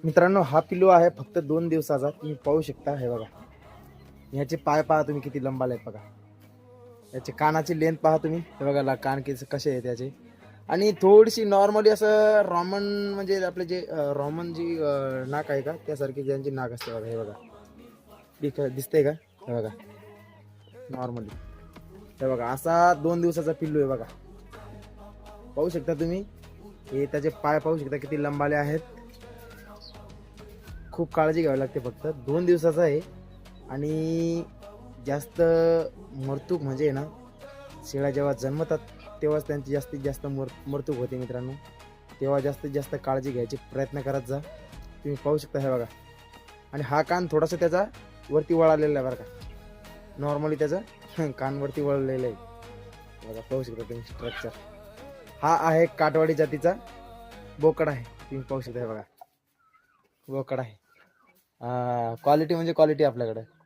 मित्रांनो हा पिल्लू आहे फक्त 2 दिवसाचा. तुम्ही पाहू शकता. हे बघा, ह्याचे पाय पहा तुम्ही किती लंबाले आहेत बघा. याचे कानाची लेंथ पहा तुम्ही. हे बघा कान कसे आहेत त्याचे. आणि थोडीशी नॉर्मली असं रॉमन म्हणजे आपले जे रॉमन जी नाक आहे का त्यासारखी ज्यांची नाक असते बघा. हे बघा दिसतंय का. हे बघा नॉर्मली. हे बघा असा 2 दिवसाचा पिल्लू आहे बघा. पाहू शकता तुम्ही. हे त्याचे पाय पाहू शकता किती लंबाले आहेत. खूप काळजी घ्यावी लागते. फक्त 2 दिवसाचा आहे. आणि जास्त मरतूक म्हणजे ना, शेळ्या जेव्हा जन्मतात तेव्हाच त्यांची जास्तीत जास्त मरतूक होते मित्रांनो. तेव्हा जास्तीत जास्त काळजी घ्यायची प्रयत्न करत जा. तुम्ही पाहू शकता. हे बघा. आणि हा कान थोडासा त्याचा वरती वळालेला आहे बरं का. नॉर्मली त्याचं कान वरती वळलेलं आहे बघा. पाहू शकता तुम्ही स्ट्रक्चर. हा आहे काटवाडी जातीचा बोकड आहे. तुम्ही पाहू शकता. हे बघा बोकड आहे. क्वालिटी म्हणजे क्वालिटी आपल्याकडे.